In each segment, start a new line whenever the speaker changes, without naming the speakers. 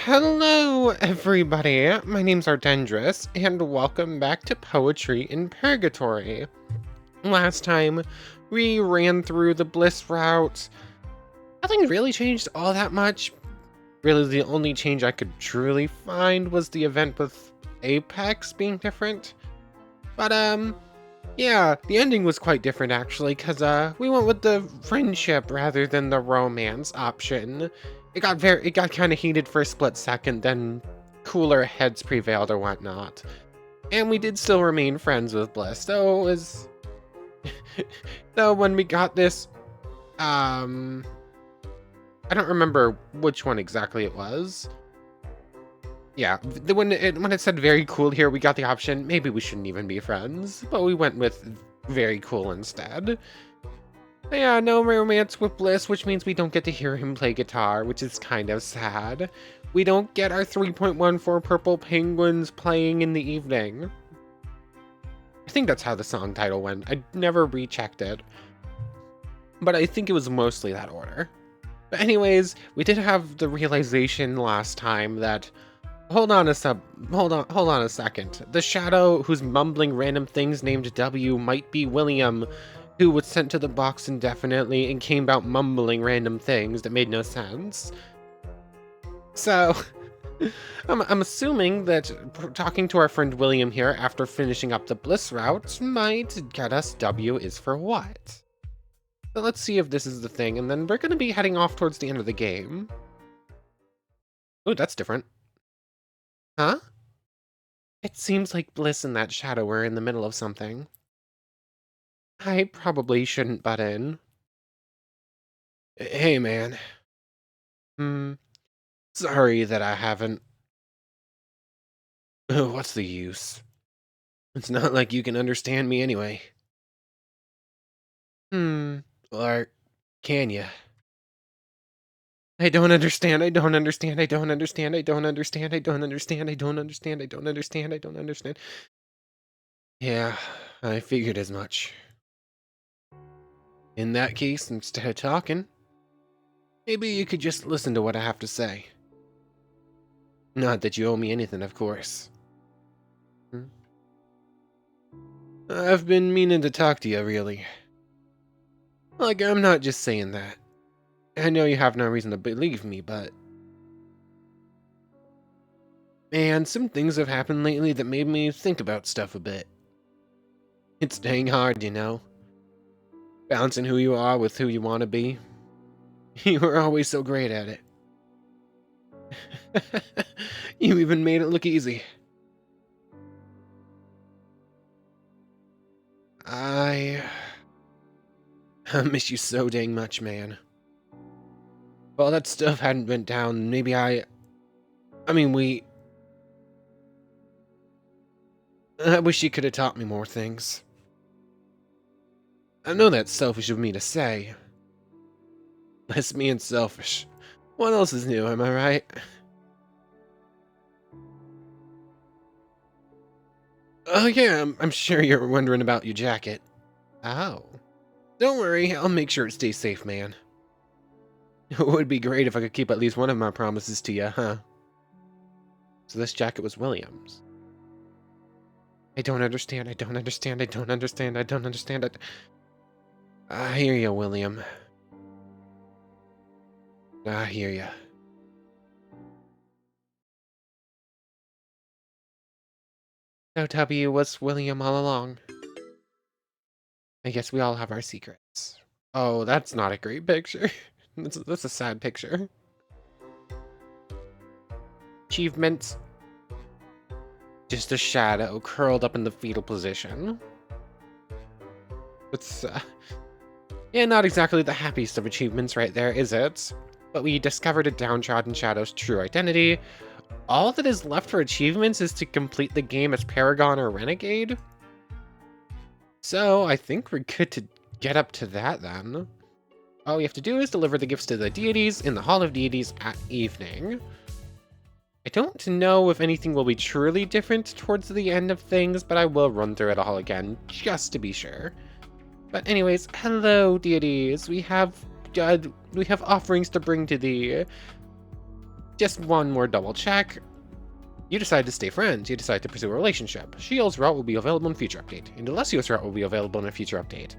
Hello, everybody. My name's Ardendris, and welcome back to Poetry in Purgatory. Last time, we ran through the Bliss route. Nothing really changed all that much. Really, the only change I could truly find was the event with Apex being different. But, yeah, the ending was quite different, actually, because, we went with the friendship rather than the romance option. It got kind of heated for a split second, then cooler heads prevailed or whatnot. And we did still remain friends with Bliss, so it was... so when we got this, I don't remember which one exactly it was. Yeah, when it said very cool here, we got the option, maybe we shouldn't even be friends, but we went with very cool instead. But yeah, no romance with Bliss, which means we don't get to hear him play guitar, which is kind of sad. We don't get our 3.14 Purple Penguins playing in the evening. I think that's how the song title went. I never rechecked it, but I think it was mostly that order. But anyways, we did have the realization last time that hold on a second. The shadow who's mumbling random things named W might be William, who was sent to the box indefinitely and came out mumbling random things that made no sense. So, I'm assuming that talking to our friend William here after finishing up the Bliss route might get us W is for what. So let's see if this is the thing, and then we're going to be heading off towards the end of the game. Ooh, that's different. Huh? It seems like Bliss and that shadow were in the middle of something. I probably shouldn't butt in. Hey, man. Sorry that I haven't... What's the use? It's not like you can understand me anyway. Or can ya? I don't understand, I don't understand, I don't understand, I don't understand, I don't understand, I don't understand, I don't understand, I don't understand. Yeah, I figured as much. In that case, instead of talking, maybe you could just listen to what I have to say. Not that you owe me anything, of course. I've been meaning to talk to you, really. Like, I'm not just saying that. I know you have no reason to believe me, but... man, some things have happened lately that made me think about stuff a bit. It's dang hard, you know? Balancing who you are with who you want to be. You were always so great at it. You even made it look easy. I miss you so dang much, man. If all that stuff hadn't went down, maybe I wish you could have taught me more things. I know that's selfish of me to say. That's me and selfish. What else is new, am I right? Oh yeah, I'm sure you're wondering about your jacket. Oh. Don't worry, I'll make sure it stays safe, man. It would be great if I could keep at least one of my promises to you, huh? So this jacket was William's. I don't understand, I don't understand, I don't understand, I don't understand it. I hear you, William. I hear you. So W was William all along. I guess we all have our secrets. Oh, that's not a great picture. That's a sad picture. Achievements. Just a shadow curled up in the fetal position. It's, yeah, not exactly the happiest of achievements right there, is it? But we discovered a downtrodden shadow's true identity. All that is left for achievements is to complete the game as Paragon or Renegade. So I think we're good to get up to that then. All we have to do is deliver the gifts to the deities in the Hall of Deities at evening. I don't know if anything will be truly different towards the end of things, but I will run through it all again, just to be sure. But anyways, hello deities, we have offerings to bring to thee. Just one more double check. You decide to stay friends. You decide to pursue a relationship. Shield's route will be available in a future update, and Delesios' route will be available in a future update.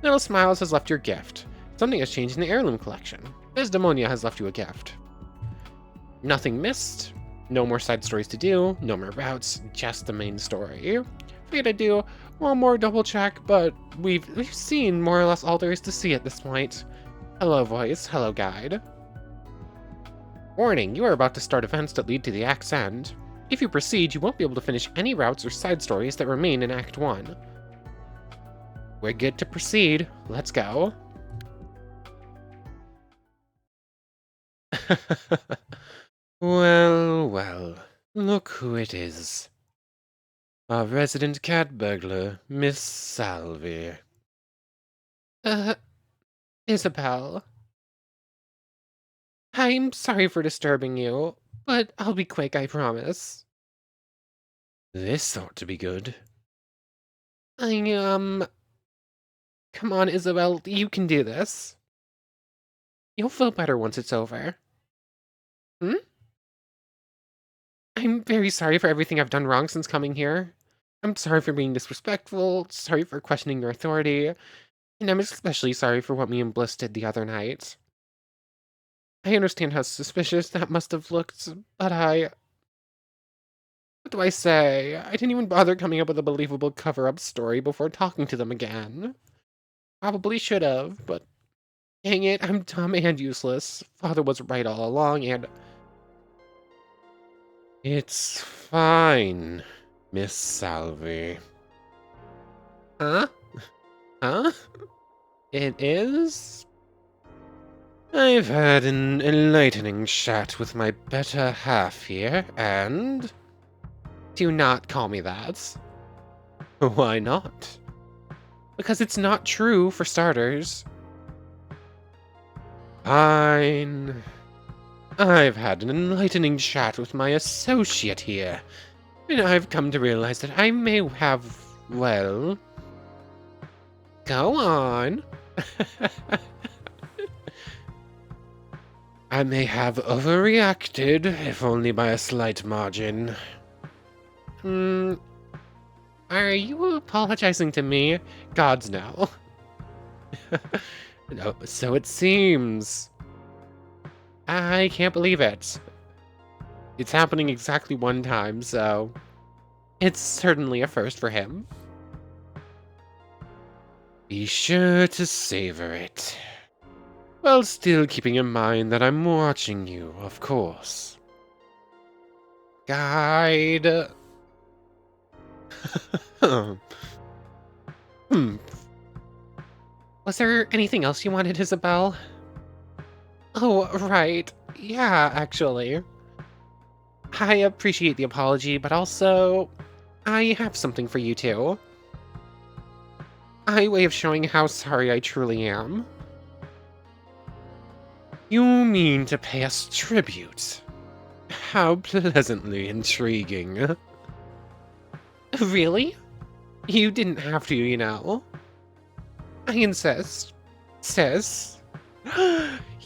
Little Smiles has left your gift. Something has changed in the heirloom collection. Desdemonia has left you a gift. Nothing missed. No more side stories to do. No more routes. Just the main story. For you to do one more double check, but we've seen more or less all there is to see at this point. Hello, voice. Hello, guide. Warning, you are about to start events that lead to the Act's end. If you proceed, you won't be able to finish any routes or side stories that remain in Act 1. We're good to proceed. Let's go. Well, well, look who it is. Our resident cat burglar, Miss Salvie. Isobel. I'm sorry for disturbing you, but I'll be quick, I promise. This ought to be good. Come on, Isobel, you can do this. You'll feel better once it's over. Hmm? I'm very sorry for everything I've done wrong since coming here. I'm sorry for being disrespectful, sorry for questioning your authority, and I'm especially sorry for what me and Bliss did the other night. I understand how suspicious that must have looked, but what do I say? I didn't even bother coming up with a believable cover-up story before talking to them again. Probably should have, but dang it, I'm dumb and useless. Father was right all along, and... It's fine, Miss Salvie. Huh? Huh? It is? I've had an enlightening chat with my better half here, and... Do not call me that. Why not? Because it's not true, for starters. Fine. I've had an enlightening chat with my associate here, and I've come to realize that I may have, well... Go on. I may have overreacted, if only by a slight margin. Are you apologizing to me? Gods, no. No, so it seems. I can't believe it. It's happening exactly one time, so... It's certainly a first for him. Be sure to savor it. While still keeping in mind that I'm watching you, of course. Guide... Was there anything else you wanted, Isobel? Oh, right. Yeah, actually. I appreciate the apology, but also... I have something for you, too. A way of showing how sorry I truly am. You mean to pay us tribute? How pleasantly intriguing. Really? You didn't have to, you know. I insist. Sis.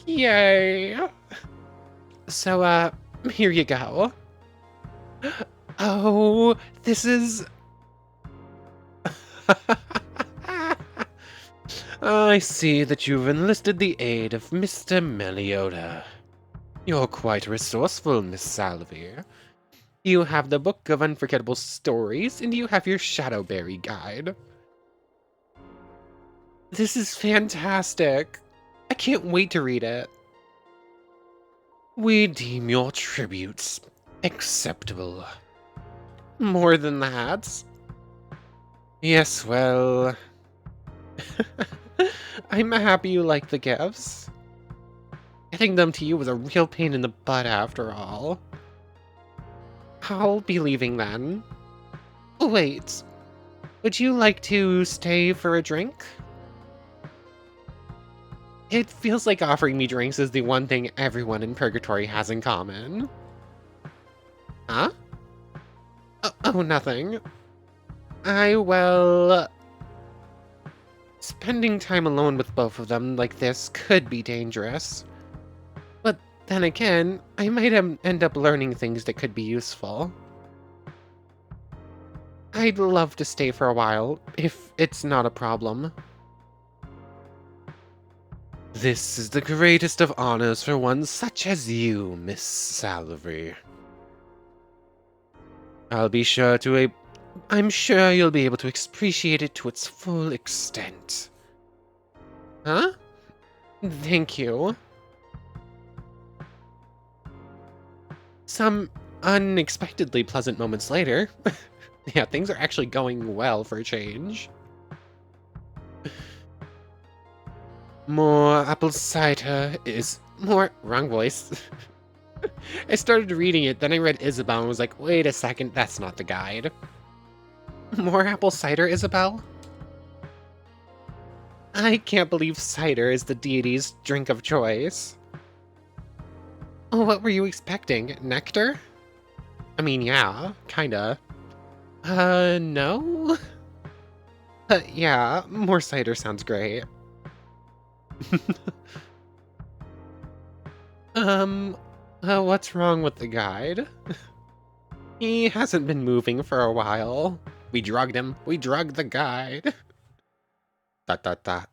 Yay. So, here you go. Oh, this is... I see that you've enlisted the aid of Mr. Melioda. You're quite resourceful, Miss Salvie. You have the Book of Unforgettable Stories, and you have your Shadowberry Guide. This is fantastic. I can't wait to read it. We deem your tributes acceptable. More than that? Yes, well... I'm happy you like the gifts. Getting them to you was a real pain in the butt after all. I'll be leaving then. Oh, wait. Would you like to stay for a drink? It feels like offering me drinks is the one thing everyone in Purgatory has in common. Huh? Oh, nothing. Spending time alone with both of them like this could be dangerous. But Then again, I might end up learning things that could be useful. I'd love to stay for a while, if it's not a problem. This is the greatest of honors for one such as you, Miss Salvie. I'm sure you'll be able to appreciate it to its full extent. Huh? Thank you. Some unexpectedly pleasant moments later. Yeah, things are actually going well for a change. More apple cider is more... Wrong voice. I started reading it, then I read Isobel and was like, wait a second, that's not the guide. More apple cider, Isobel? I can't believe cider is the deity's drink of choice. Oh, what were you expecting? Nectar? I mean, yeah, kinda. No? Yeah, more cider sounds great. What's wrong with the guide? He hasn't been moving for a while. We drugged him. We drugged the guide. Dot dot dot.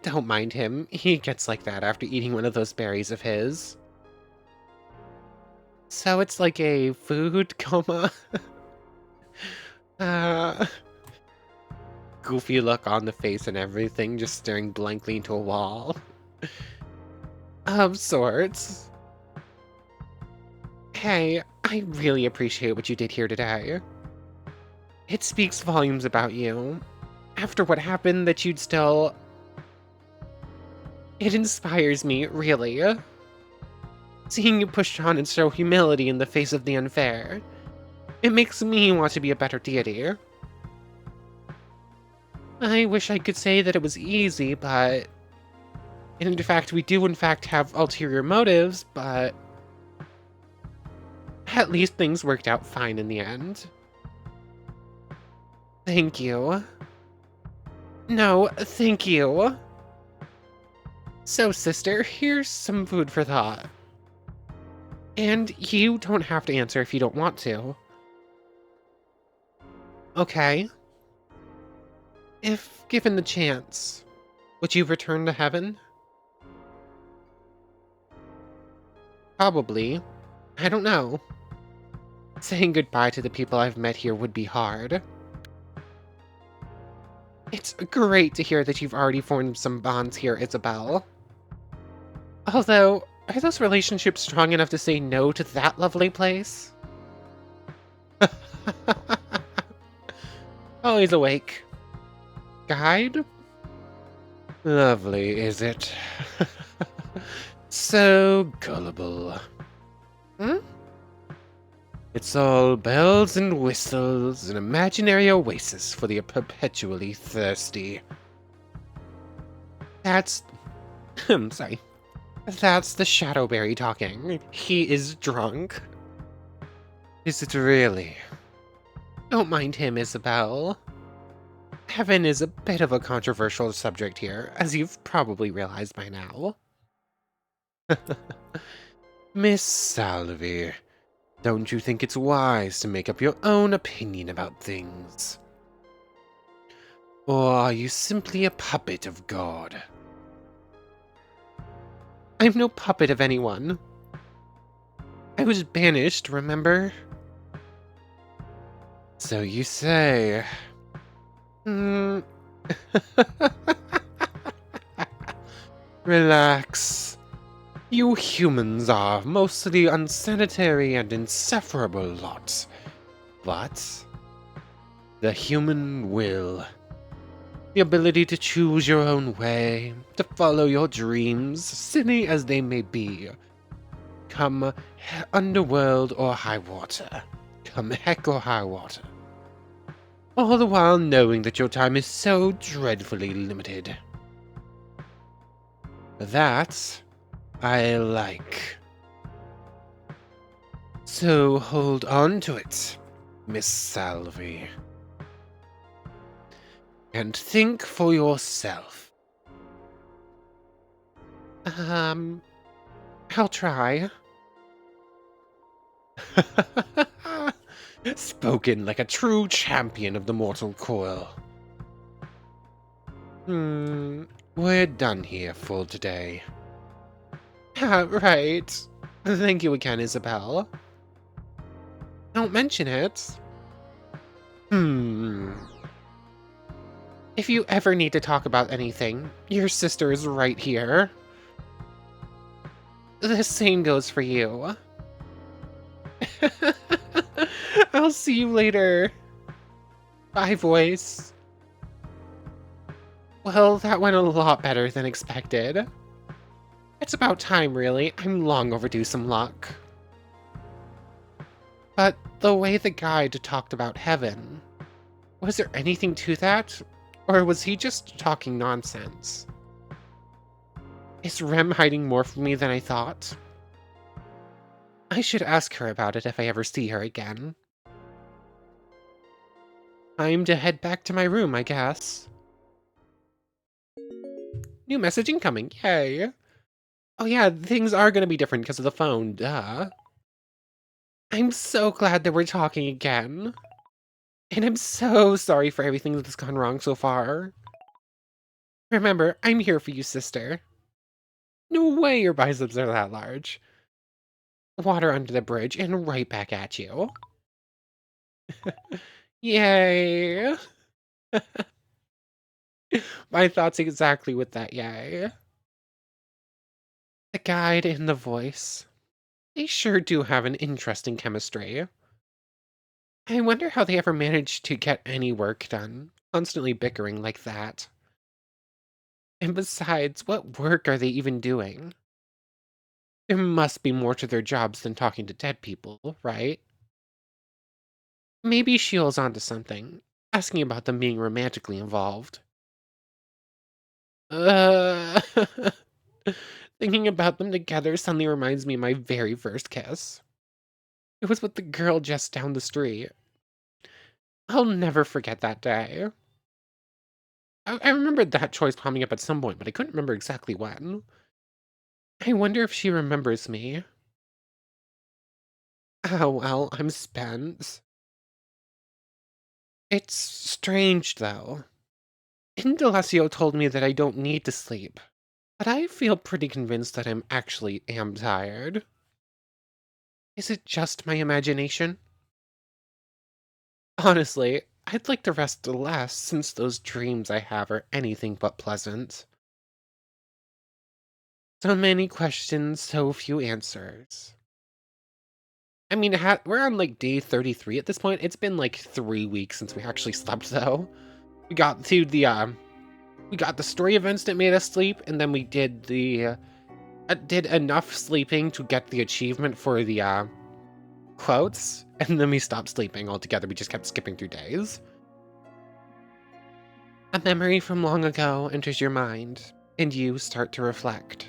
Don't mind him. He gets like that after eating one of those berries of his. So it's like a food coma? uh, Goofy look on the face and everything, just staring blankly into a wall. Of sorts. Hey, I really appreciate what you did here today. It speaks volumes about you. After what happened, that you'd still... It inspires me, really. Seeing you push on and show humility in the face of the unfair. It makes me want to be a better deity. I wish I could say that it was easy, but... In fact, we do in fact have ulterior motives, but... At least things worked out fine in the end. Thank you. No, thank you. So, sister, here's some food for thought. And you don't have to answer if you don't want to. Okay. If given the chance, would you return to heaven? Probably. I don't know. Saying goodbye to the people I've met here would be hard. It's great to hear that you've already formed some bonds here, Isobel. Although, are those relationships strong enough to say no to that lovely place? Always awake. Guide? Lovely, is it? So gullible. Hmm? It's all bells and whistles, an imaginary oasis for the perpetually thirsty. That's... sorry. That's the Shadowberry talking. He is drunk. Is it really? Don't mind him, Isobel. Heaven is a bit of a controversial subject here, as you've probably realized by now. Miss Salvie, don't you think it's wise to make up your own opinion about things? Or are you simply a puppet of God? I'm no puppet of anyone. I was banished, remember? So you say. Relax. You humans are mostly unsanitary and insufferable lots. But the human will, the ability to choose your own way, to follow your dreams, silly as they may be, come underworld or high water, come heck or high water. All the while knowing that your time is so dreadfully limited. That I like. So hold on to it, Miss Salvie. And think for yourself. I'll try. Spoken like a true champion of the mortal coil. We're done here for today. Right. Thank you again, Isobel. Don't mention it. If you ever need to talk about anything, your sister is right here. The same goes for you. I'll see you later. Bye, voice. Well, that went a lot better than expected. It's about time, really. I'm long overdue some luck. But the way the guide talked about heaven, was there anything to that? Or was he just talking nonsense? Is Remm hiding more from me than I thought? I should ask her about it if I ever see her again. Time to head back to my room, I guess. New message incoming, yay! Oh yeah, things are gonna be different because of the phone, duh. I'm so glad that we're talking again. And I'm so sorry for everything that's gone wrong so far. Remember, I'm here for you, sister. No way your biceps are that large. Water under the bridge and right back at you. Yay! My thoughts exactly with that yay. The guide and the voice. They sure do have an interesting chemistry. I wonder how they ever manage to get any work done, constantly bickering like that. And besides, what work are they even doing? There must be more to their jobs than talking to dead people, right? Maybe Shiel's onto something, asking about them being romantically involved. Uh, Thinking about them together suddenly reminds me of my very first kiss. It was with the girl just down the street. I'll never forget that day. I remembered that choice popping up at some point, but I couldn't remember exactly when. I wonder if she remembers me. Oh well, I'm spent. It's strange, though. Indalecio told me that I don't need to sleep, but I feel pretty convinced that I'm actually am tired. Is it just my imagination? Honestly, I'd like to rest less since those dreams I have are anything but pleasant. So many questions, so few answers. I mean, we're on like day 33 at this point. It's been like 3 weeks since we actually slept, though. We got to we got the story events that made us sleep, and then we did did enough sleeping to get the achievement for the quotes, and then we stopped sleeping altogether. We just kept skipping through days. A memory from long ago enters your mind, and you start to reflect.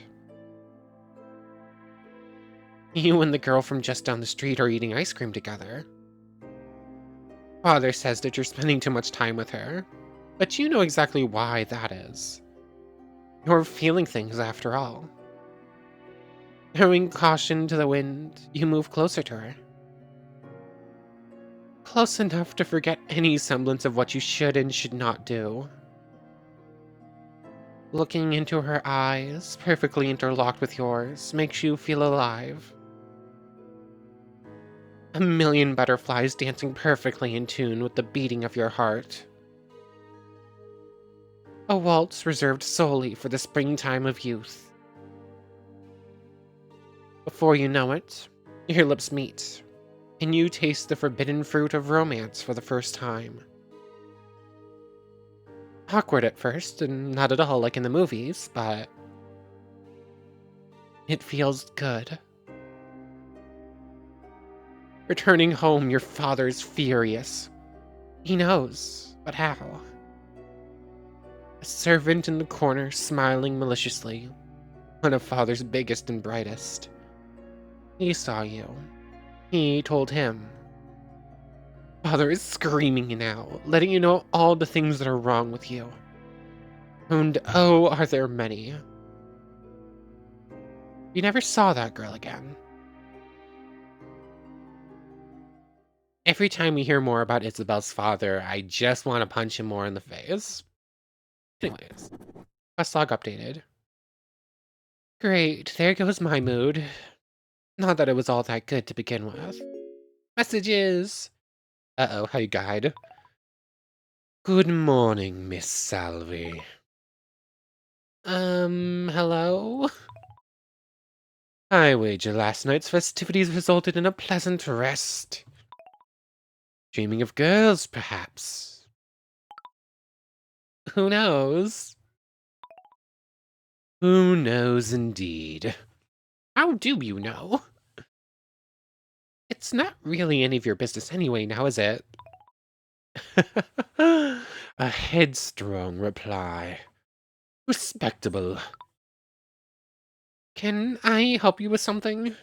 You and the girl from just down the street are eating ice cream together. Father says that you're spending too much time with her, but you know exactly why that is. You're feeling things after all. Throwing caution to the wind, you move closer to her. Close enough to forget any semblance of what you should and should not do. Looking into her eyes, perfectly interlocked with yours, makes you feel alive. A million butterflies dancing perfectly in tune with the beating of your heart. A waltz reserved solely for the springtime of youth. Before you know it, your lips meet, and you taste the forbidden fruit of romance for the first time. Awkward at first, and not at all like in the movies, but it feels good. Returning home, your father's furious. He knows, but how? A servant in the corner smiling maliciously, one of father's biggest and brightest. He saw you. He told him. Father is screaming now, letting you know all the things that are wrong with you. And oh, are there many. You never saw that girl again. Every time we hear more about Isabel's father, I just want to punch him more in the face. Anyways, quest log updated. Great, there goes my mood. Not that it was all that good to begin with. Messages! Uh-oh, how you guide? Good morning, Miss Salvie. Hello? I wager last night's festivities resulted in a pleasant rest. Dreaming of girls, perhaps? Who knows? Who knows indeed. How do you know? It's not really any of your business anyway, now is it? A headstrong reply. Respectable. Can I help you with something?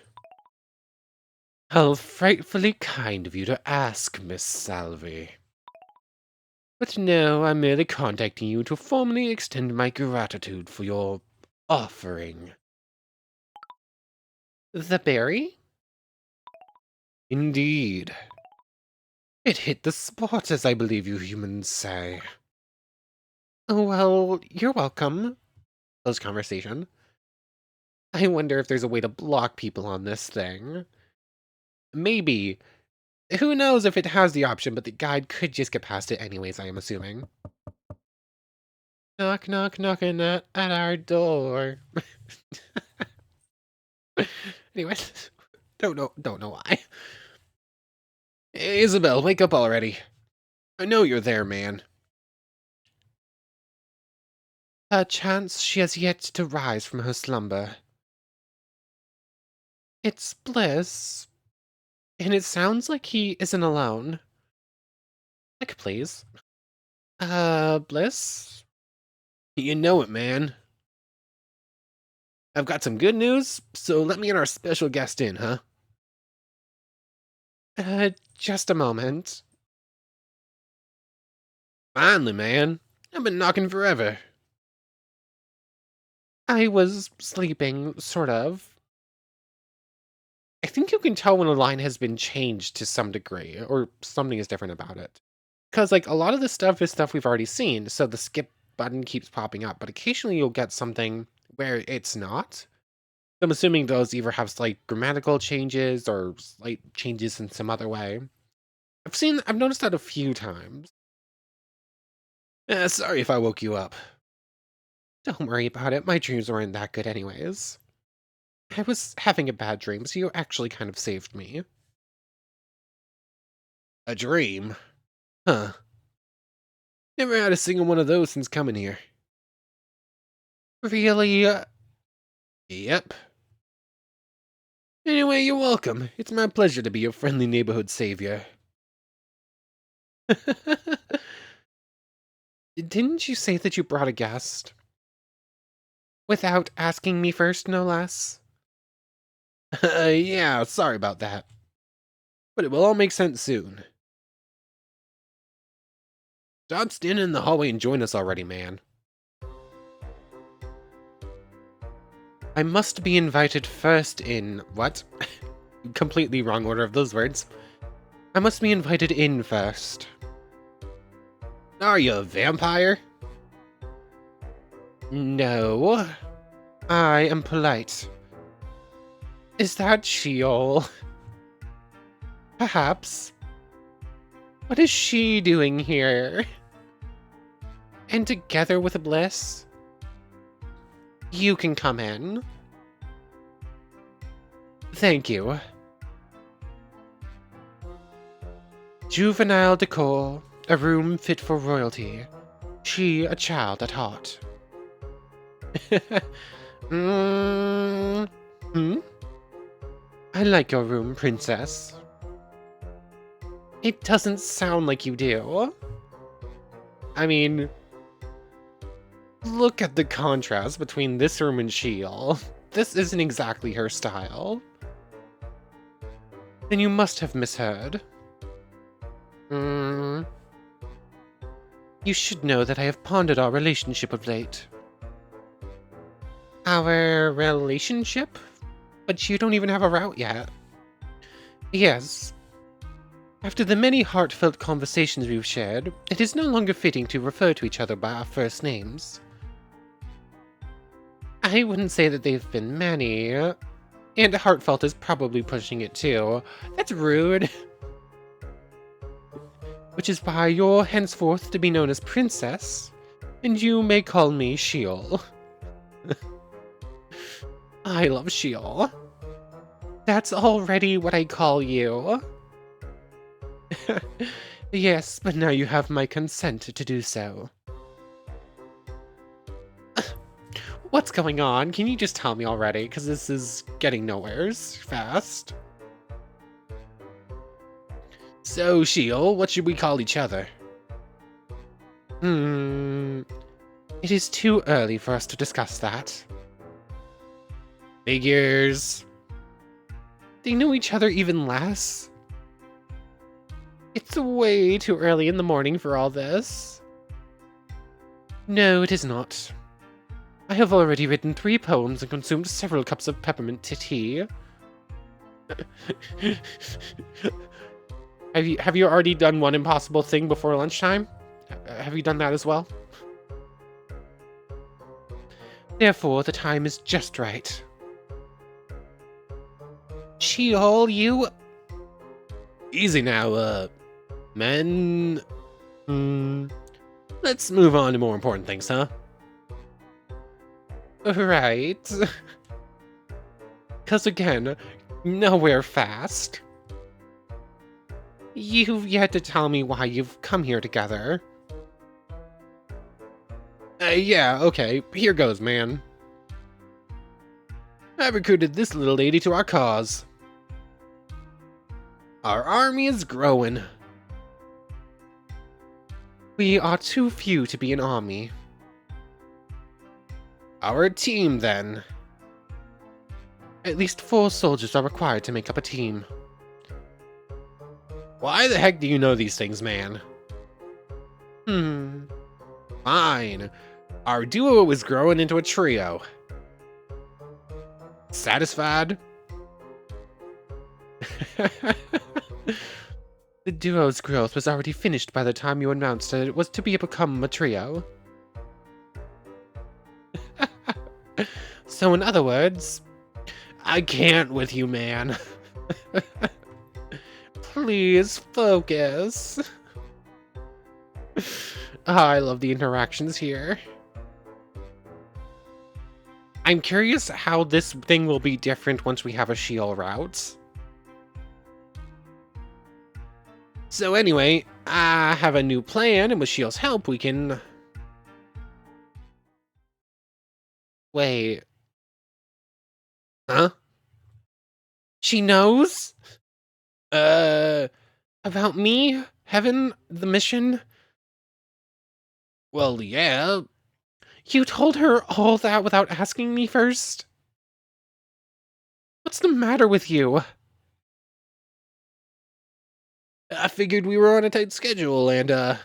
How frightfully kind of you to ask, Miss Salvie. But no, I'm merely contacting you to formally extend my gratitude for your offering. The berry? Indeed. It hit the spot, as I believe you humans say. Oh, well, you're welcome. Close conversation. I wonder if there's a way to block people on this thing. Maybe. Who knows if it has the option, but the guide could just get past it anyways, I am assuming. Knock, knock, knocking at our door. Anyways, don't know why. Isobel, wake up already. I know you're there, man. Perchance she has yet to rise from her slumber. It's Bliss, and it sounds like he isn't alone. Like, please. Bliss? You know it, man. I've got some good news, so let me get our special guest in, huh? Just a moment. Finally, man. I've been knocking forever. I was sleeping, sort of. I think you can tell when a line has been changed to some degree, or something is different about it. Because, like, a lot of this stuff is stuff we've already seen, so the skip button keeps popping up, but occasionally you'll get something where it's not. I'm assuming those either have slight grammatical changes or slight changes in some other way. I've noticed that a few times. Sorry if I woke you up. Don't worry about it, my dreams weren't that good anyways. I was having a bad dream, so you actually kind of saved me. A dream? Huh. Never had a single one of those since coming here. Really? Yep. Anyway, you're welcome. It's my pleasure to be your friendly neighborhood savior. Didn't you say that you brought a guest? Without asking me first, no less? Yeah, sorry about that. But it will all make sense soon. Stop standing in the hallway and join us already, man. I must be invited first in... What? Completely wrong order of those words. I must be invited in first. Are you a vampire? No. I am polite. Is that Sheol? Perhaps. What is she doing here? And together with Bliss? You can come in. Thank you. Juvenile decor, a room fit for royalty. She a child at heart. Hmm? I like your room, princess. It doesn't sound like you do. I mean, look at the contrast between this room and Sheol. This isn't exactly her style. Then you must have misheard. You should know that I have pondered our relationship of late. Our relationship? But you don't even have a route yet. Yes. After the many heartfelt conversations we've shared, it is no longer fitting to refer to each other by our first names. I wouldn't say that they've been many. And heartfelt is probably pushing it too. That's rude. Which is why you're henceforth to be known as Princess, and you may call me Sheol. I love Sheol. That's already what I call you. Yes, but now you have my consent to do so. What's going on? Can you just tell me already? Because this is getting nowheres fast. So, Sheol, what should we call each other? It is too early for us to discuss that. Figures. They know each other even less. It's way too early in the morning for all this. No, it is not. I have already written 3 poems and consumed several cups of peppermint tea. Have you already done one impossible thing before lunchtime? Have you done that as well? Therefore, the time is just right. Sheol, you... Easy now, men... Let's move on to more important things, huh? Right. 'Cause again, nowhere fast. You've yet to tell me why you've come here together. Yeah, okay, here goes, man. I've recruited this little lady to our cause. Our army is growing. We are too few to be an army. Our team, then. At least 4 soldiers are required to make up a team. Why the heck do you know these things, man? Fine. Our duo is growing into a trio. Satisfied? The duo's growth was already finished by the time you announced that it was to become a trio. So in other words, I can't with you, man. Please focus. I love the interactions here. I'm curious how this thing will be different once we have a Sheol route. So anyway, I have a new plan, and with Sheol's help, we can... Wait. Huh? She knows? About me? Heaven? The mission? Well, yeah. You told her all that without asking me first? What's the matter with you? I figured we were on a tight schedule, and,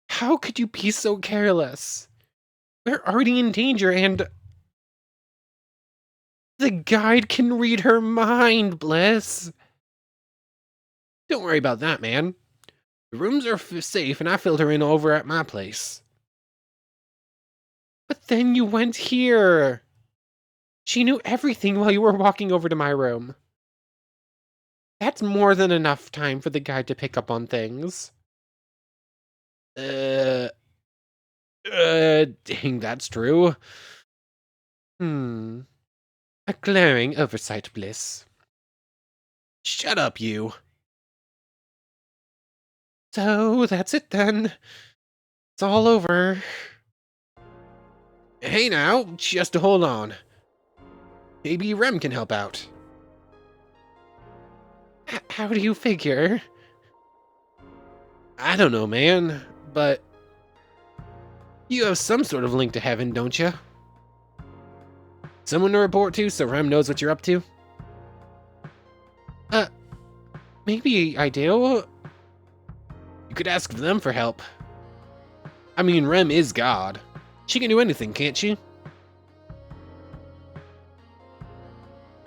How could you be so careless? We're already in danger, and... The guide can read her mind, Bliss. Don't worry about that, man. The rooms are safe, and I filled her in over at my place. But then you went here. She knew everything while you were walking over to my room. That's more than enough time for the guide to pick up on things. Dang, that's true. A glaring oversight, Bliss. Shut up, you. So, that's it then. It's all over. Hey now, just hold on. Maybe Remm can help out. How do you figure? I don't know, man, but... You have some sort of link to heaven, don't you? Someone to report to so Remm knows what you're up to? Maybe I do. You could ask them for help. I mean, Remm is God. She can do anything, can't she?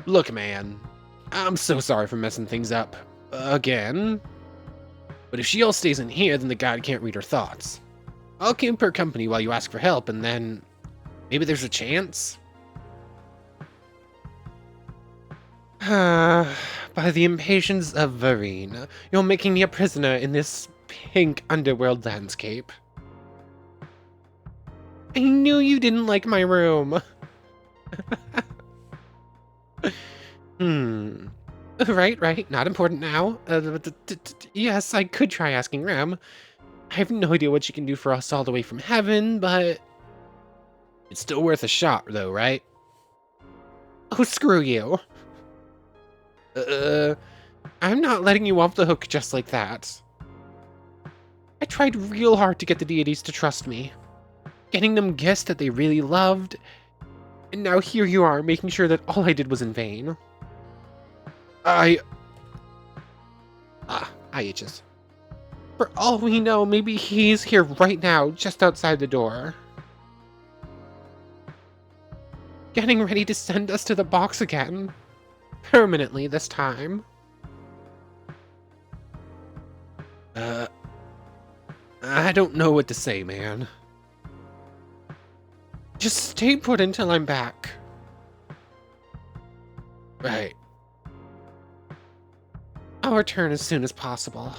Look, man, I'm so sorry for messing things up. Again. But if she all stays in here, then the guide can't read her thoughts. I'll keep her company while you ask for help, and then maybe there's a chance? By the impatience of Vereen, you're making me a prisoner in this pink underworld landscape. I knew you didn't like my room. Right, not important now. Yes, I could try asking Remm. I have no idea what she can do for us all the way from heaven, but it's still worth a shot, though, right? Oh, screw you. I'm not letting you off the hook just like that. I tried real hard to get the deities to trust me, getting them gifts that they really loved, and now here you are, making sure that all I did was in vain. I itches. For all we know, maybe he's here right now, just outside the door. Getting ready to send us to the box again. Permanently this time. I don't know what to say, man. Just stay put until I'm back. Right. I'll return as soon as possible.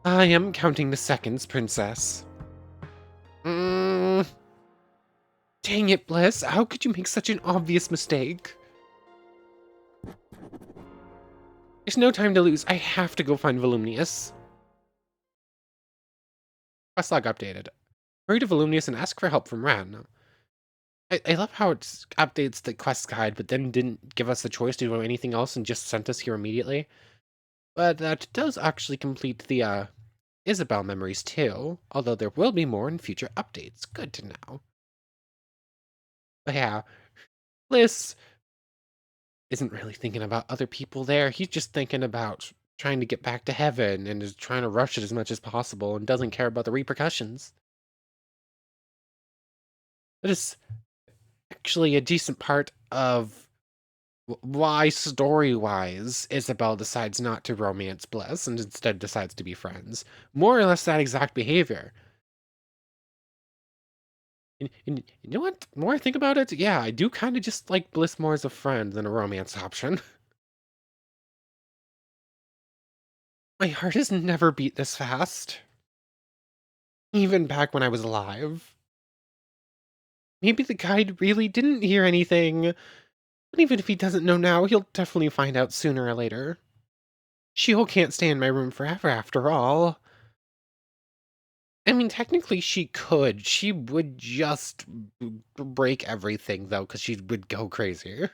I am counting the seconds, Princess. Dang it, Bliss. How could you make such an obvious mistake? There's no time to lose. I have to go find Volumnius. Quest log updated. Hurry to Volumnius and ask for help from Remm. I love how it updates the quest guide, but then didn't give us the choice to do anything else and just sent us here immediately. But that does actually complete the Isobel memories too, although there will be more in future updates. Good to know. But yeah, Bliss isn't really thinking about other people there. He's just thinking about trying to get back to heaven and is trying to rush it as much as possible and doesn't care about the repercussions. That is actually a decent part of why, story-wise, Isobel decides not to romance Bliss and instead decides to be friends. More or less that exact behavior. And you know what? The more I think about it, yeah, I do kind of just like Bliss more as a friend than a romance option. My heart has never beat this fast. Even back when I was alive. Maybe the guide really didn't hear anything. But even if he doesn't know now, he'll definitely find out sooner or later. Sheol can't stay in my room forever, after all. I mean, technically she could. She would just break everything, though, because she would go crazy.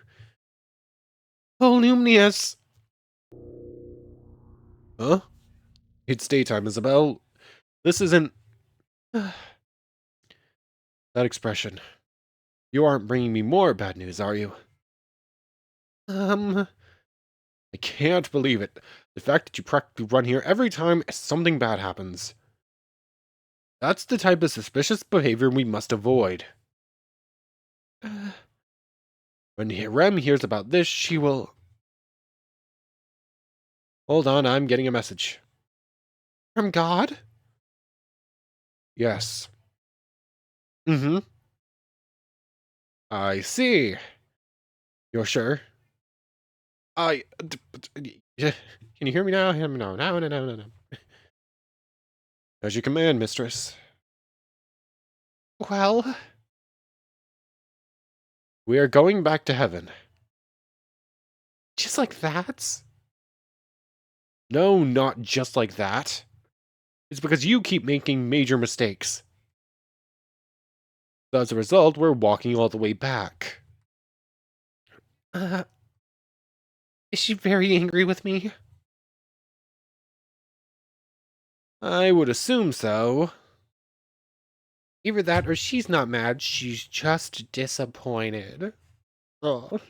Volumnius! Huh? It's daytime, Isobel. This isn't... that expression. You aren't bringing me more bad news, are you? I can't believe it. The fact that you practically run here every time something bad happens. That's the type of suspicious behavior we must avoid. When Remm hears about this, she will... Hold on, I'm getting a message. From God? Yes. Mm-hmm. I see. You're sure? Can you hear me now? No. As you command, mistress. Well... We are going back to heaven. Just like that? No, not just like that. It's because you keep making major mistakes. As a result, we're walking all the way back. Is she very angry with me? I would assume so. Either that or she's not mad, she's just disappointed. Oh.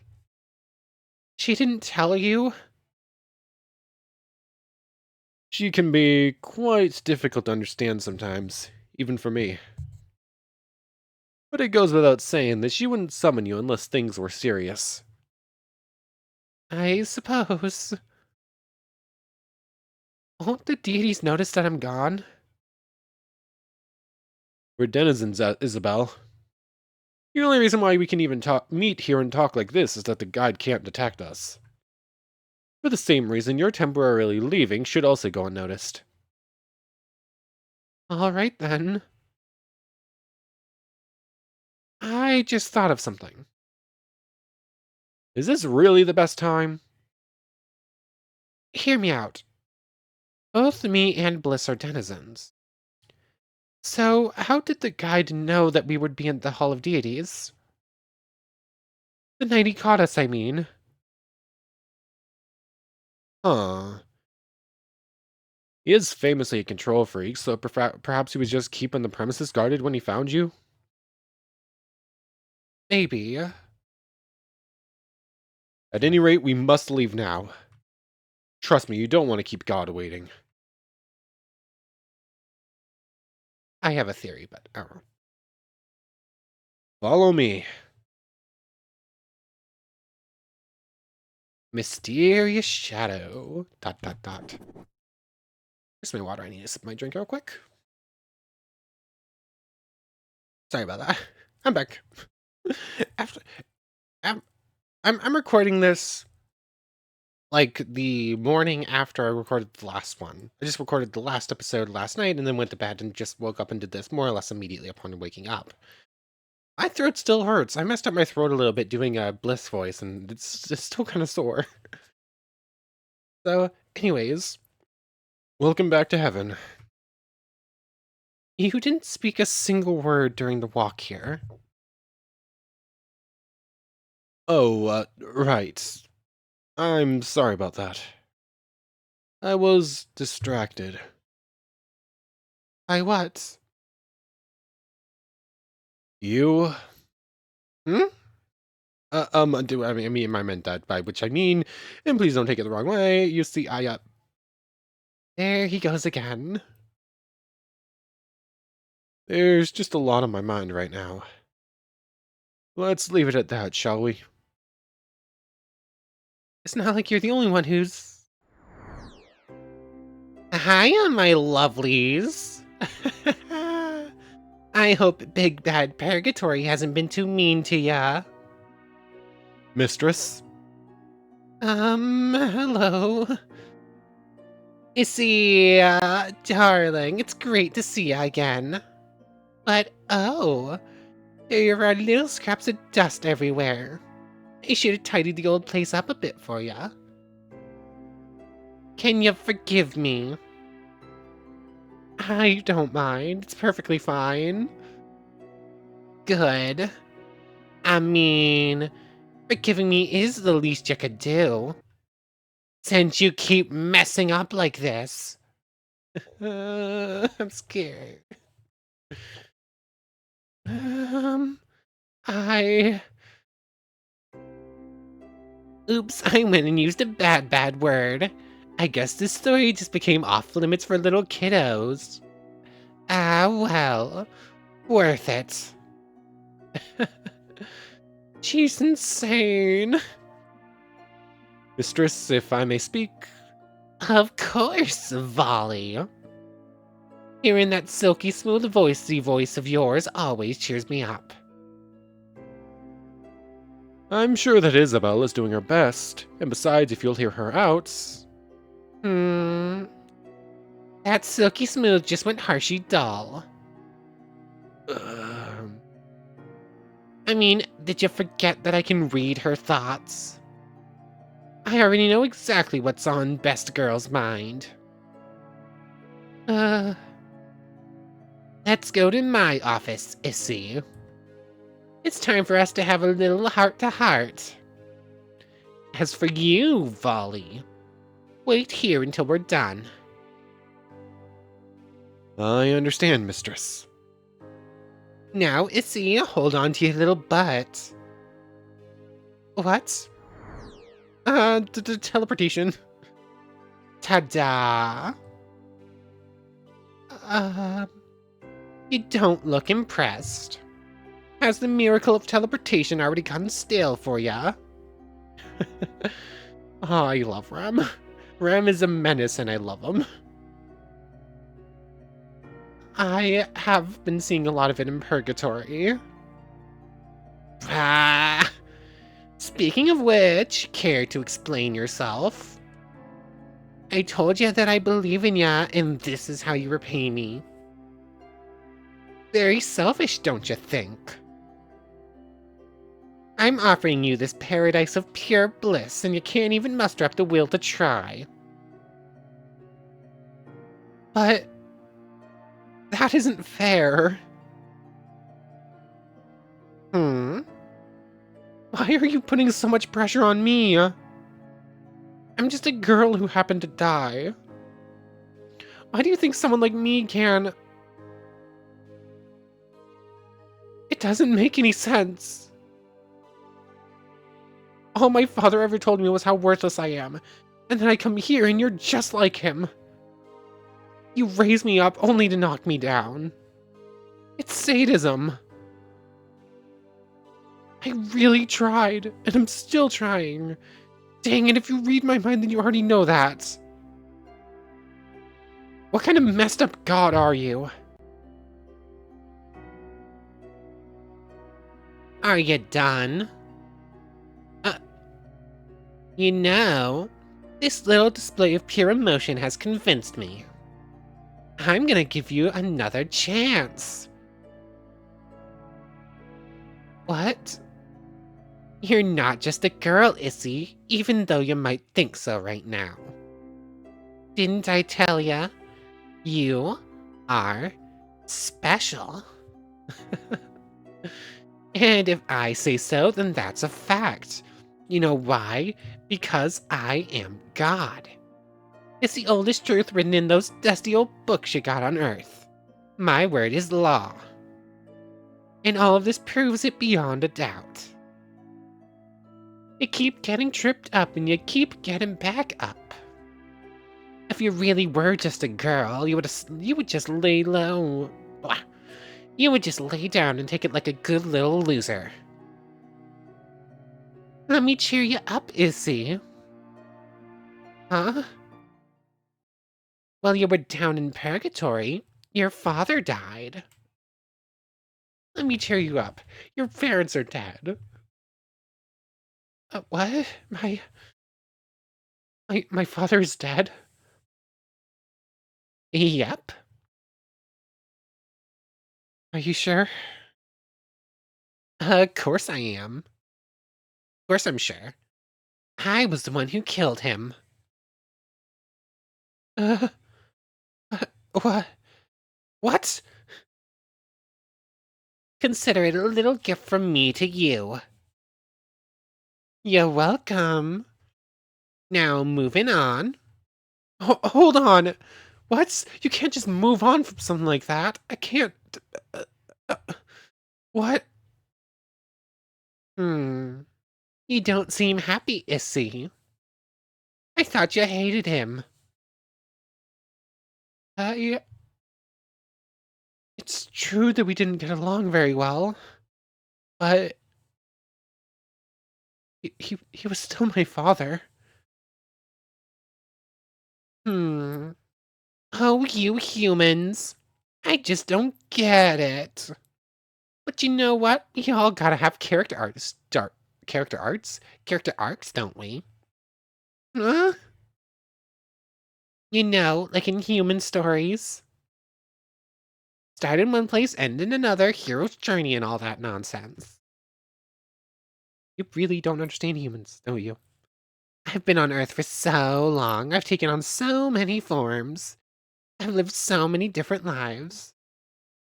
She didn't tell you? She can be quite difficult to understand sometimes, even for me.
but it goes without saying that she wouldn't summon you unless things were serious.
I suppose. Won't the deities notice that I'm gone?
We're denizens, Isobel. The only reason why we can even meet here and talk like this is that the guide can't detect us. For the same reason, your temporarily leaving should also go unnoticed.
All right then. I just thought of something.
Is this really the best time?
Hear me out. Both me and Bliss are denizens. So, how did the guide know that we would be in the Hall of Deities? The night he caught us, I mean.
Huh. He is famously a control freak, so perhaps he was just keeping the premises guarded when he found you?
Maybe.
At any rate, we must leave now. Trust me, you don't want to keep God waiting.
I have a theory, but I don't know.
Follow me.
Mysterious shadow. ... Here's my water. I need to sip my drink real quick. Sorry about that. I'm back. After I'm recording this like the morning after I recorded the last one. I just recorded the last episode last night and then went to bed and just woke up and did this more or less immediately upon waking up. My throat still hurts. I messed up my throat a little bit doing a Bliss voice and it's still kind of sore. So, anyways,
Welcome back to heaven.
you didn't speak a single word during the walk here.
Oh, right. I'm sorry about that. I was distracted.
By what?
You?
Hmm?
I meant that, by which I mean, and please don't take it the wrong way, you see,
There he goes again.
there's just a lot on my mind right now. Let's leave it at that, shall we?
It's not like you're the only one who's... Hiya, my lovelies. I hope Big Bad Purgatory hasn't been too mean to ya.
Mistress?
Hello. Issy, darling, it's great to see ya again. But, oh, there are little scraps of dust everywhere. I should have tidied the old place up a bit for ya. Can you forgive me? I don't mind. It's perfectly fine. Good. I mean, forgiving me is the least you could do. Since you keep messing up like this. I'm scared. I... Oops, I went and used a bad word. I guess this story just became off limits for little kiddos. Ah, well, worth it. She's insane.
Mistress, if I may speak.
Of course, Volley. Hearing that silky smooth voice of yours always cheers me up.
I'm sure that Isobel is doing her best, and besides, if you'll hear her out...
That silky smooth just went harshy dull. I mean, did you forget that I can read her thoughts? I already know exactly what's on Best Girl's mind. Let's go to my office, Issy. It's time for us to have a little heart-to-heart. As for you, Volley, wait here until we're done.
I understand, mistress.
Now, Issy, hold on to your little butt. What? Teleportation. Ta-da! You don't look impressed. Has the miracle of teleportation already gotten stale for ya? Oh, I love Remm. Remm is a menace and I love him. I have been seeing a lot of it in Purgatory. Ah! Speaking of which, care to explain yourself? I told ya that I believe in ya, and this is how you repay me. Very selfish, don't you think? I'm offering you this paradise of pure bliss, and you can't even muster up the will to try. But that isn't fair. Hmm? Why are you putting so much pressure on me? I'm just a girl who happened to die. Why do you think someone like me can... It doesn't make any sense. All my father ever told me was how worthless I am, and then I come here and you're just like him. You raise me up only to knock me down. It's sadism. I really tried, and I'm still trying. Dang it, if you read my mind, then you already know that. What kind of messed up god are you? Are you done? You know, this little display of pure emotion has convinced me. I'm gonna give you another chance. What? You're not just a girl, Issy, even though you might think so right now. Didn't I tell ya? You are special. And if I say so, then that's a fact. You know why? Because I am God. It's the oldest truth written in those dusty old books you got on Earth. My word is law. And all of this proves it beyond a doubt. You keep getting tripped up and you keep getting back up. If you really were just a girl, you would just lay low. Blah. You would just lay down and take it like a good little loser. Let me cheer you up, Issy. Huh? While you were down in Purgatory, your father died. Let me cheer you up. Your parents are dead. What? My father is dead? Yep. Are you sure? Of course I am. Of course I'm sure. I was the one who killed him. Uh, what? What? Consider it a little gift from me to you. You're welcome. Now, moving on. Hold on. What? You can't just move on from something like that. I can't. Uh, uh, what? Hmm. You don't seem happy, Issy. I thought you hated him. Yeah. It's true that we didn't get along very well, but he was still my father. Hmm. Oh, you humans. I just don't get it. But you know what? We all gotta have character arcs, don't we? Huh? You know, like in human stories. Start in one place, end in another, hero's journey and all that nonsense. You really don't understand humans, don't you? I've been on Earth for so long. I've taken on so many forms. I've lived so many different lives.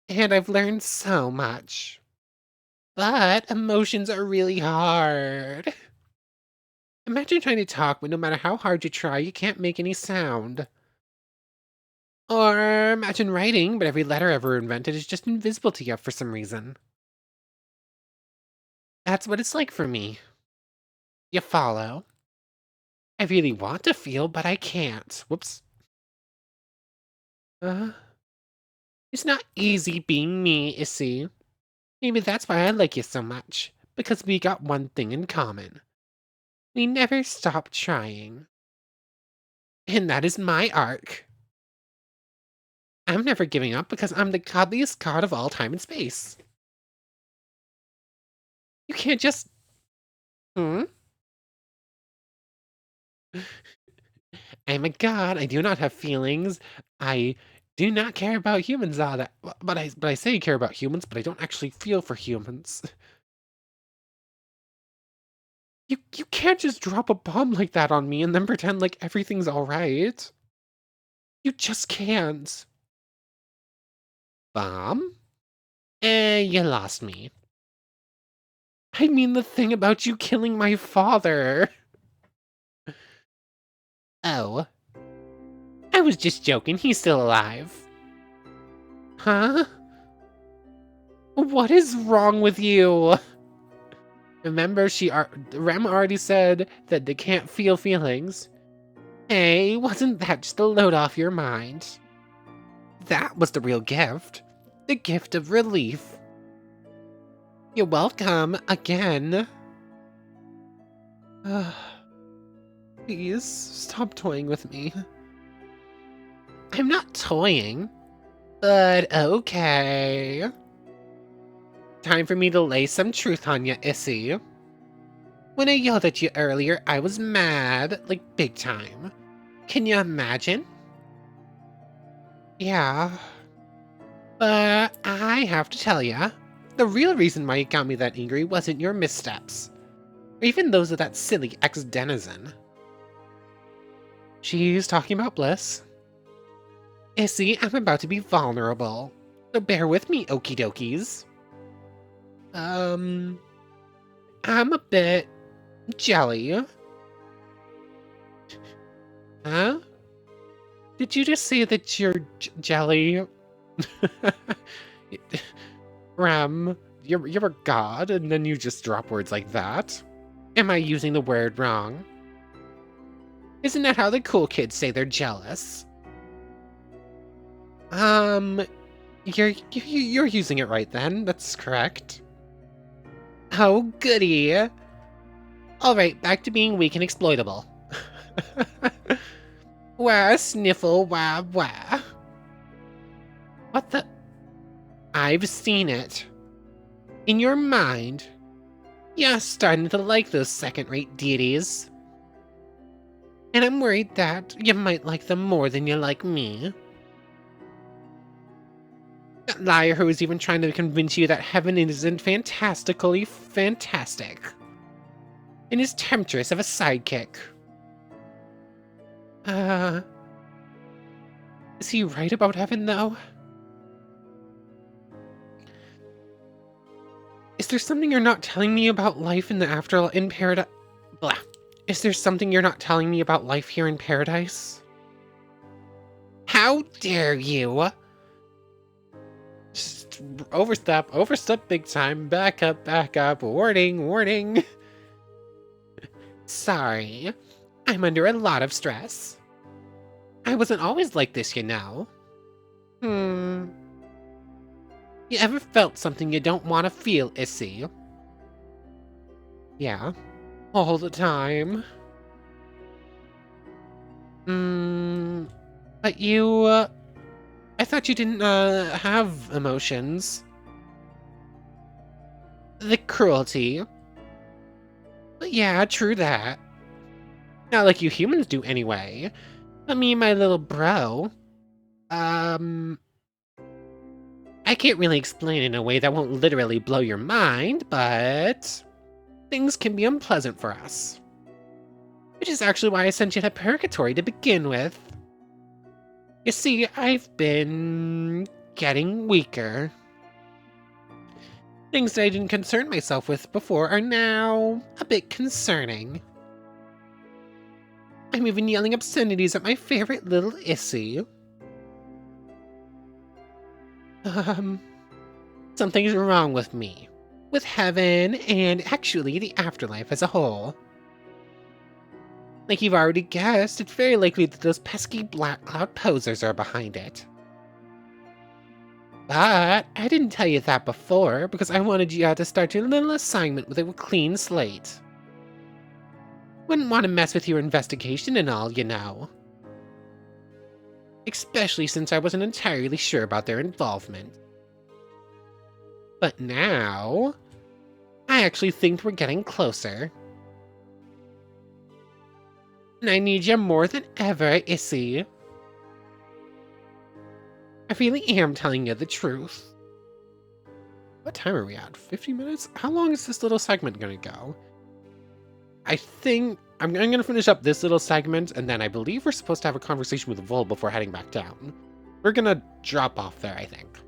And I've learned so much. But emotions are really hard. Imagine trying to talk, but no matter how hard you try, you can't make any sound. Or imagine writing, but every letter ever invented is just invisible to you for some reason. That's what it's like for me. You follow? I really want to feel, but I can't. Whoops. Uh, it's not easy being me, Issy. Maybe that's why I like you so much, because we got one thing in common. We never stop trying. And that is my arc. I'm never giving up because I'm the godliest god of all time and space. You can't just... Hmm? I'm a god. I do not have feelings. I do not care about humans all that. But I say I care about humans, but I don't actually feel for humans. You can't just drop a bomb like that on me and then pretend like everything's all right. You just can't. Bomb? You lost me. I mean the thing about you killing my father. Oh. I was just joking. He's still alive. Huh? What is wrong with you? Remember, Remm already said that they can't feel feelings. Hey, wasn't that just a load off your mind? That was the real gift. The gift of relief. You're welcome, again. Please, stop toying with me. I'm not toying, but okay. Time for me to lay some truth on ya, Issy. When I yelled at you earlier, I was mad, like big time. Can you imagine? Yeah. But I have to tell ya, the real reason why you got me that angry wasn't your missteps. Or even those of that silly ex-denizen. She's talking about Bliss. Issy, I'm about to be vulnerable. So bear with me, okie dokies. I'm a bit jelly. Huh? Did you just say that you're jelly? Remm, you're a god, and then you just drop words like that? Am I using the word wrong? Isn't that how the cool kids say they're jealous? You're using it right then. That's correct. Oh, goody. Alright, back to being weak and exploitable. Wah, sniffle, wah, wah. What the? I've seen it. In your mind, you're starting to like those second-rate deities. And I'm worried that you might like them more than you like me. That liar who is even trying to convince you that heaven isn't fantastically fantastic. And is temptress of a sidekick. Is he right about heaven, though? Is there something you're not telling me about life in the afterlife in paradise? Blah. Is there something you're not telling me about life here in paradise? How dare you? Just overstep big time. Back up. Warning, warning. Sorry. I'm under a lot of stress. I wasn't always like this, you know. You ever felt something you don't want to feel, Issy? Yeah. All the time. But you, I thought you didn't, have emotions. The cruelty. But yeah, true that. Not like you humans do anyway. But me and my little bro, I can't really explain in a way that won't literally blow your mind, but things can be unpleasant for us. Which is actually why I sent you to Purgatory to begin with. You see, I've been getting weaker. Things that I didn't concern myself with before are now a bit concerning. I'm even yelling obscenities at my favorite little Issy. Something's wrong with me. With heaven, and actually the afterlife as a whole. Like you've already guessed, it's very likely that those pesky Black Cloud posers are behind it. But I didn't tell you that before because I wanted you to start your little assignment with a clean slate. Wouldn't want to mess with your investigation and all, you know. Especially since I wasn't entirely sure about their involvement. But now, I actually think we're getting closer. And I need you more than ever, Issy. I really am telling you the truth. What time are we at? 50 minutes? How long is this little segment gonna go? I think I'm gonna finish up this little segment, and then I believe we're supposed to have a conversation with Vol before heading back down. We're gonna drop off there, I think.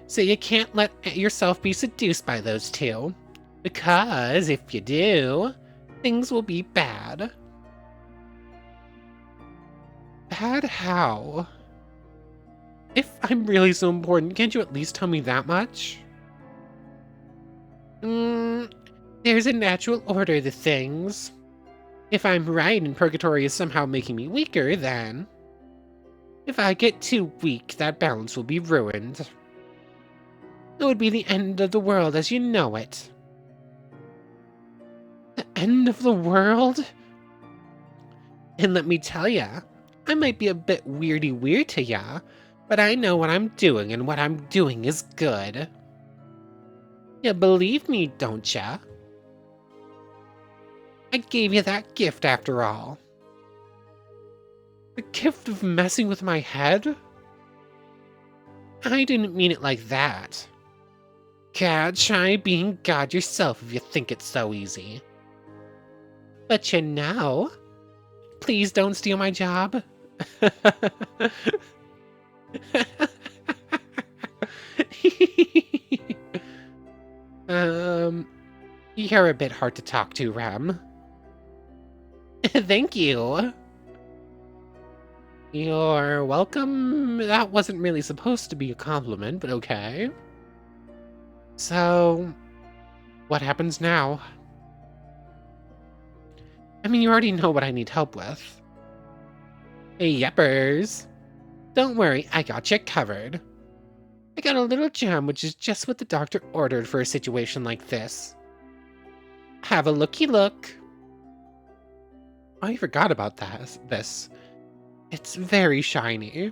So you can't let yourself be seduced by those two, because if you do, things will be bad. Bad how? If I'm really so important, can't you at least tell me that much? There's a natural order to things. If I'm right and Purgatory is somehow making me weaker, then... If I get too weak, that balance will be ruined. It would be the end of the world as you know it. The end of the world? And let me tell ya, I might be a bit weird to ya, but I know what I'm doing, and what I'm doing is good. You believe me, don't ya? I gave you that gift after all. The gift of messing with my head? I didn't mean it like that. God, try being God yourself if you think it's so easy. But you know, please don't steal my job. You're a bit hard to talk to, Remm. Thank you. You're welcome. That wasn't really supposed to be a compliment, but okay. So, what happens now? I mean, you already know what I need help with. Hey, yeppers. Don't worry, I got you covered. I got a little gem, which is just what the doctor ordered for a situation like this. Have a looky look. I forgot about this. It's very shiny.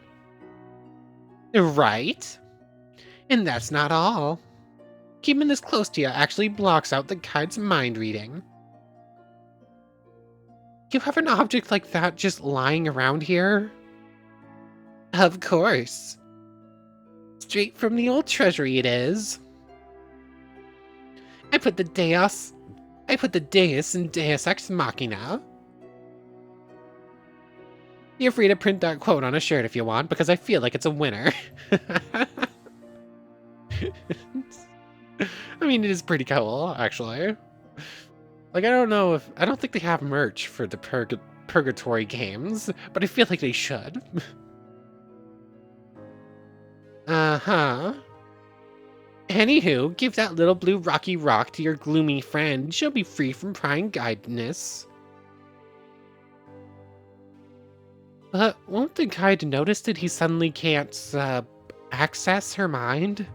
Right? And that's not all. Keeping this close to you actually blocks out the guide's mind reading. You have an object like that just lying around here? Of course. Straight from the old treasury it is. I put the Deus in Deus Ex Machina. You're free to print that quote on a shirt if you want, because I feel like it's a winner. I mean, it is pretty cool, actually. Like, I don't think they have merch for the Purgatory games, but I feel like they should. Uh-huh. Anywho, give that little blue rocky rock to your gloomy friend. She'll be free from prying guidance. But won't the guide notice that he suddenly can't, access her mind?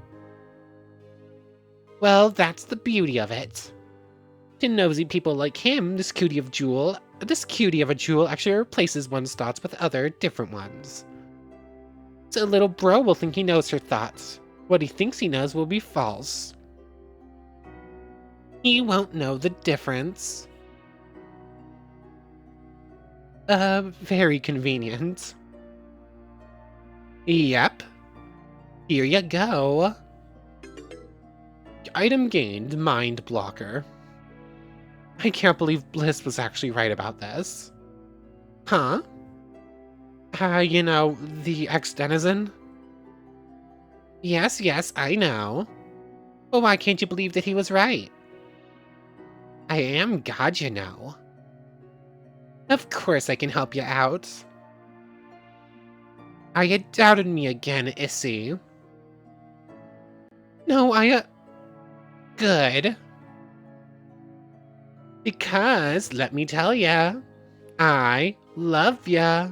Well, that's the beauty of it. To nosy people like him, this cutie of a jewel actually replaces one's thoughts with other, different ones. So little bro will think he knows her thoughts. What he thinks he knows will be false. He won't know the difference. Very convenient. Yep. Here you go. Item gained, Mind Blocker. I can't believe Bliss was actually right about this. Huh? You know, the ex-denizen? Yes, I know. But why can't you believe that he was right? I am God, you know. Of course I can help you out. Are you doubting me again, Issy? No, Good. Because, let me tell ya, I love ya.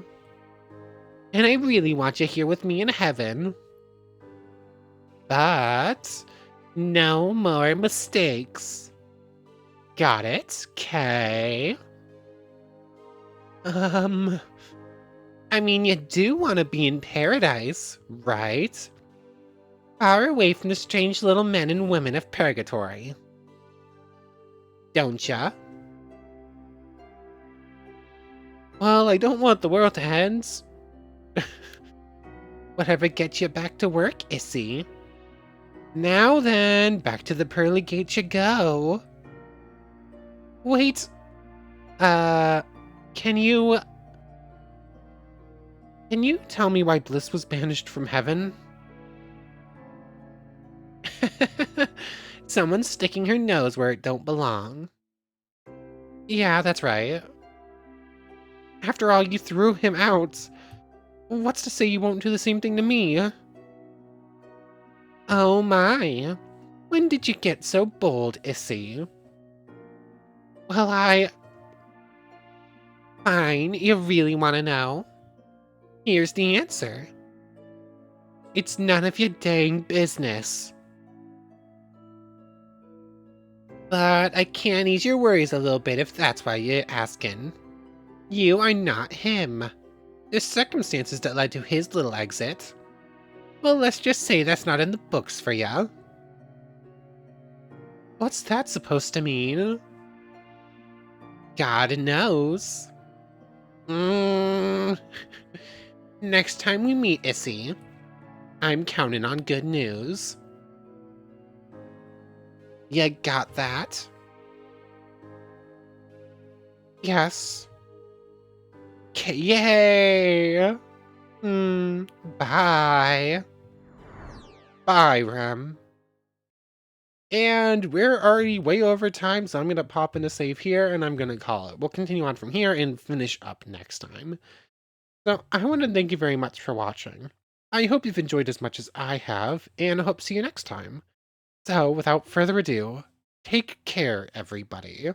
And I really want you here with me in heaven. But no more mistakes. Got it? Okay. I mean, you do want to be in paradise, right? Far away from the strange little men and women of purgatory. Don't ya? Well, I don't want the world to end. Whatever gets you back to work, Issy. Now then, back to the pearly gate you go. Wait, can you... Can you tell me why Bliss was banished from heaven? Someone's sticking her nose where it don't belong. Yeah, that's right. After all, you threw him out. What's to say you won't do the same thing to me? Oh my. When did you get so bold, Issy? Well, Fine, you really want to know? Here's the answer. It's none of your dang business. But I can ease your worries a little bit if that's why you're asking. You are not him. There's circumstances that led to his little exit. Well, let's just say that's not in the books for ya. What's that supposed to mean? God knows. Next time we meet, Issy, I'm counting on good news. You got that? Yes. Yay! Bye. Bye, Remm. And we're already way over time, so I'm going to pop in a save here, and I'm going to call it. We'll continue on from here and finish up next time. So I want to thank you very much for watching. I hope you've enjoyed as much as I have, and I hope to see you next time. So without further ado, take care, everybody.